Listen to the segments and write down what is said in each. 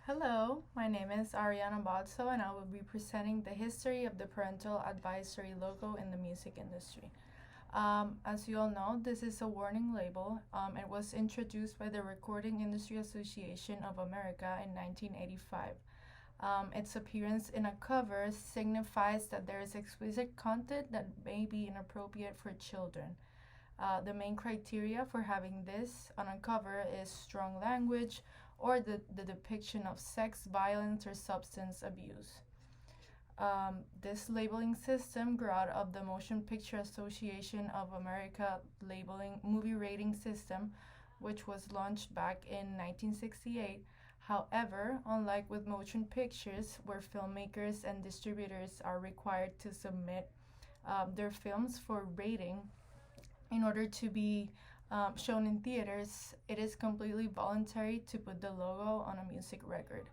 Hello, my name is Ariana Botso, and I will be presenting the history of the parental advisory logo in the music industry. As you all know, this is a warning label. It was introduced by the Recording Industry Association of America in 1985. Its appearance in a cover signifies that there is explicit content that may be inappropriate for children. The main criteria for having this on a cover is strong language or the depiction of sex, violence, or substance abuse. This labeling system grew out of the Motion Picture Association of America labeling movie rating system, which was launched back in 1968. However, unlike with motion pictures, where filmmakers and distributors are required to submit their films for rating, in order to be shown in theaters, it is completely voluntary to put the logo on a music record.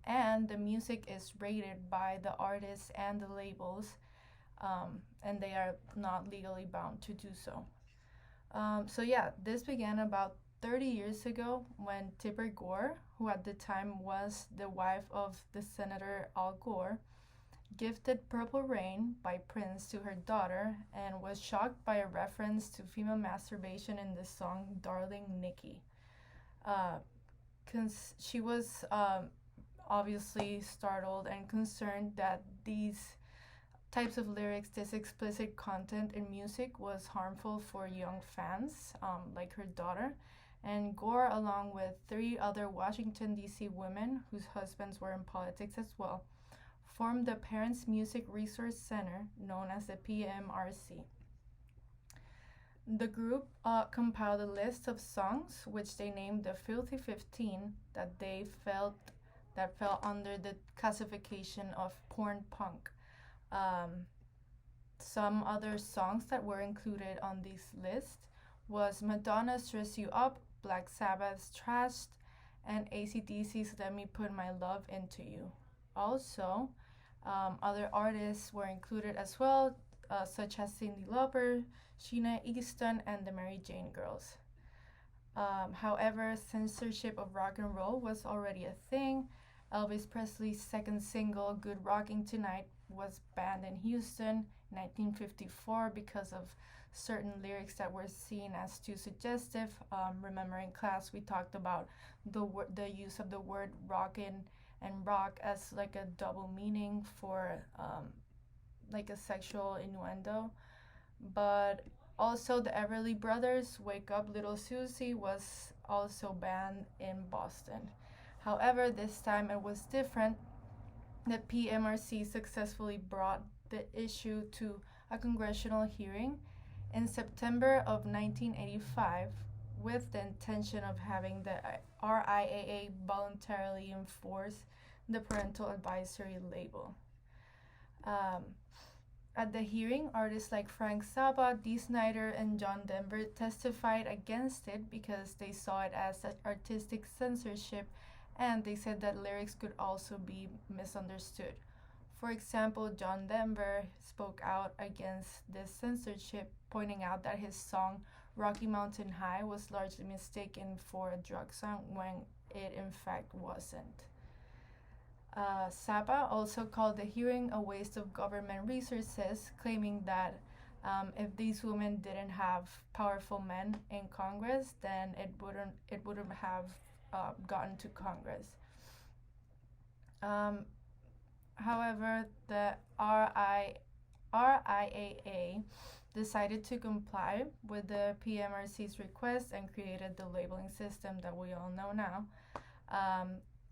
And the music is rated by the artists and the labels, and they are not legally bound to do so. So, this began about 30 years ago when Tipper Gore, who at the time was the wife of the Senator Al Gore, gifted Purple Rain by Prince to her daughter and was shocked by a reference to female masturbation in the song Darling Nikki. Uh, she was obviously startled and concerned that these types of lyrics, this explicit content in music, was harmful for young fans, like her daughter. And Gore, along with three other Washington, D.C. women whose husbands were in politics as well, formed the Parents Music Resource Center, known as the PMRC. The group compiled a list of songs which they named the Filthy 15 that they felt that fell under the classification of porn punk. Some other songs that were included on this list was Madonna's Dress You Up, Black Sabbath's Trashed, and AC/DC's Let Me Put My Love Into You. Also, other artists were included as well, such as Cyndi Lauper, Sheena Easton, and the Mary Jane Girls. However, censorship of rock and roll was already a thing. Elvis Presley's second single, Good Rocking Tonight, was banned in Houston in 1954 because of certain lyrics that were seen as too suggestive. Remember in class we talked about the use of the word rockin' and rock as like a double meaning for like a sexual innuendo. But also the Everly Brothers' Wake Up Little Susie was also banned in Boston. However, this time it was different. The PMRC successfully brought the issue to a congressional hearing in September of 1985 with the intention of having the RIAA voluntarily enforce the parental advisory label. At the hearing, artists like Frank Zappa, Dee Snider, and John Denver testified against it because they saw it as artistic censorship, and they said that lyrics could also be misunderstood. For example, John Denver spoke out against this censorship, pointing out that his song Rocky Mountain High was largely mistaken for a drug song when it in fact wasn't. Zappa also called the hearing a waste of government resources, claiming that if these women didn't have powerful men in Congress, then it wouldn't have gotten to Congress. However, the RIAA decided to comply with the PMRC's request and created the labeling system that we all know now.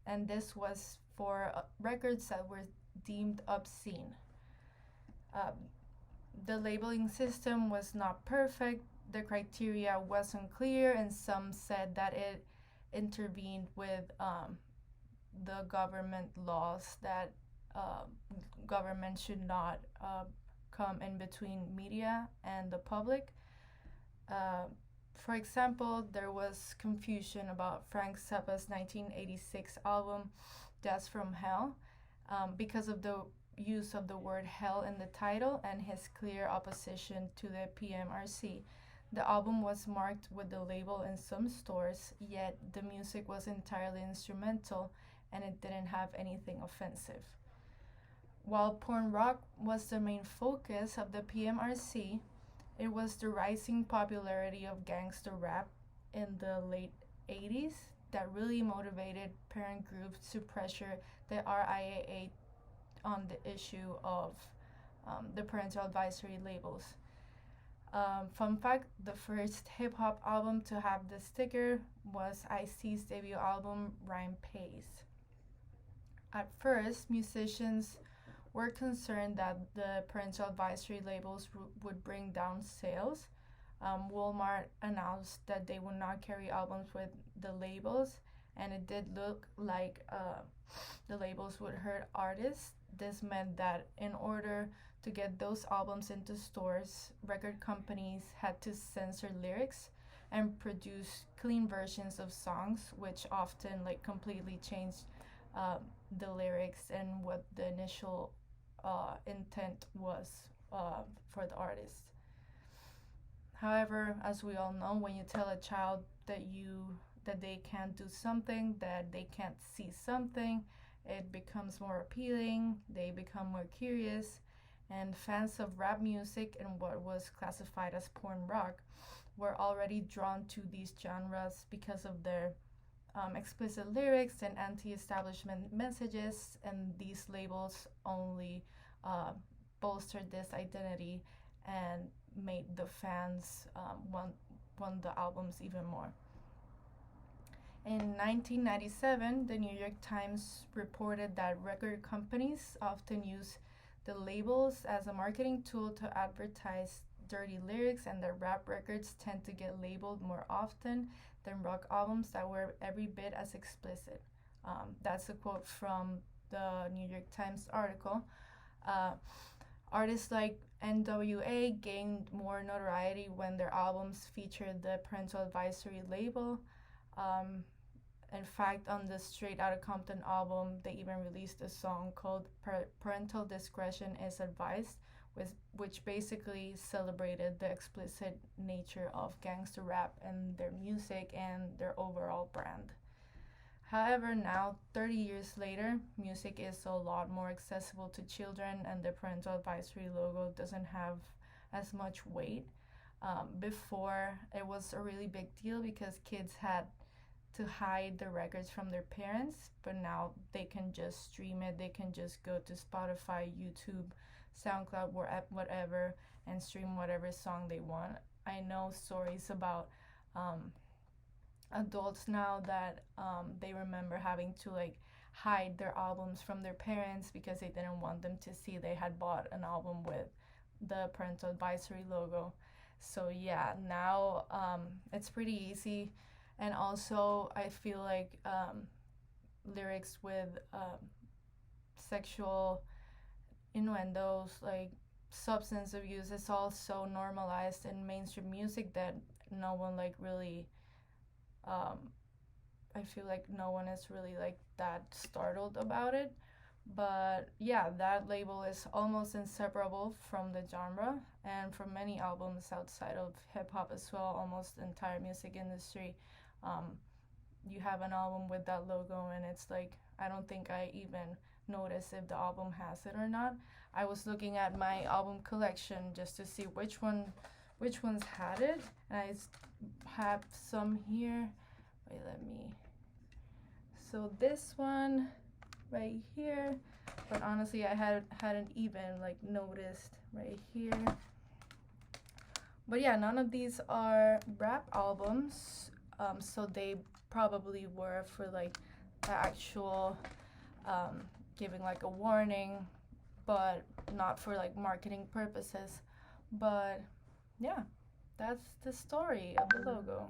And this was for records that were deemed obscene. The labeling system was not perfect, the criteria wasn't clear, and some said that it intervened with the government laws that government should not come in between media and the public. For example, there was confusion about Frank Zappa's 1986 album Death from Hell because of the use of the word hell in the title and his clear opposition to the PMRC. The album was marked with the label in some stores, yet the music was entirely instrumental and it didn't have anything offensive. While porn rock was the main focus of the PMRC, it was the rising popularity of gangster rap in the late 80s that really motivated parent groups to pressure the RIAA on the issue of the parental advisory labels. Fun fact, the first hip hop album to have the sticker was Ice-T's debut album, Rhyme Pays. At first, musicians were concerned that the parental advisory labels would bring down sales. Walmart announced that they would not carry albums with the labels, and it did look like the labels would hurt artists. This meant that in order to get those albums into stores, record companies had to censor lyrics and produce clean versions of songs, which often like completely changed the lyrics and what the initial intent was for the artist. However, as we all know, when you tell a child that they can't do something, that they can't see something, it becomes more appealing, they become more curious, and fans of rap music and what was classified as porn rock were already drawn to these genres because of their explicit lyrics and anti-establishment messages, and these labels only bolstered this identity and made the fans want the albums even more. In 1997, the New York Times reported that record companies often use the labels as a marketing tool to advertise dirty lyrics, and that rap records tend to get labeled more often than rock albums that were every bit as explicit. That's a quote from the New York Times article. Artists like NWA gained more notoriety when their albums featured the parental advisory label. In fact, on the Straight Outta Compton album, they even released a song called Parental Discretion is Advised, which basically celebrated the explicit nature of gangster rap and their music and their overall brand. However, now, 30 years later, music is a lot more accessible to children, and the parental advisory logo doesn't have as much weight. Before, it was a really big deal because kids had to hide the records from their parents, but now they can just stream it. They can just go to Spotify, YouTube, SoundCloud, whatever, and stream whatever song they want. I know stories about adults now that they remember having to like hide their albums from their parents because they didn't want them to see they had bought an album with the parental advisory logo. So yeah, now it's pretty easy. And also, I feel like lyrics with sexual innuendos, like substance abuse, is all so normalized in mainstream music that no one like really, I feel like no one is really like that startled about it. But yeah, that label is almost inseparable from the genre, and for many albums outside of hip hop as well, almost the entire music industry, you have an album with that logo, and it's like I don't think I even notice if the album has it or not. I was looking at my album collection just to see which ones had it, and I have some here. Wait, let me. So this one right here, but honestly I hadn't even like noticed right here. But yeah, none of these are rap albums, so they probably were for like the actual giving like a warning, but not for like marketing purposes. But yeah, that's the story of the logo.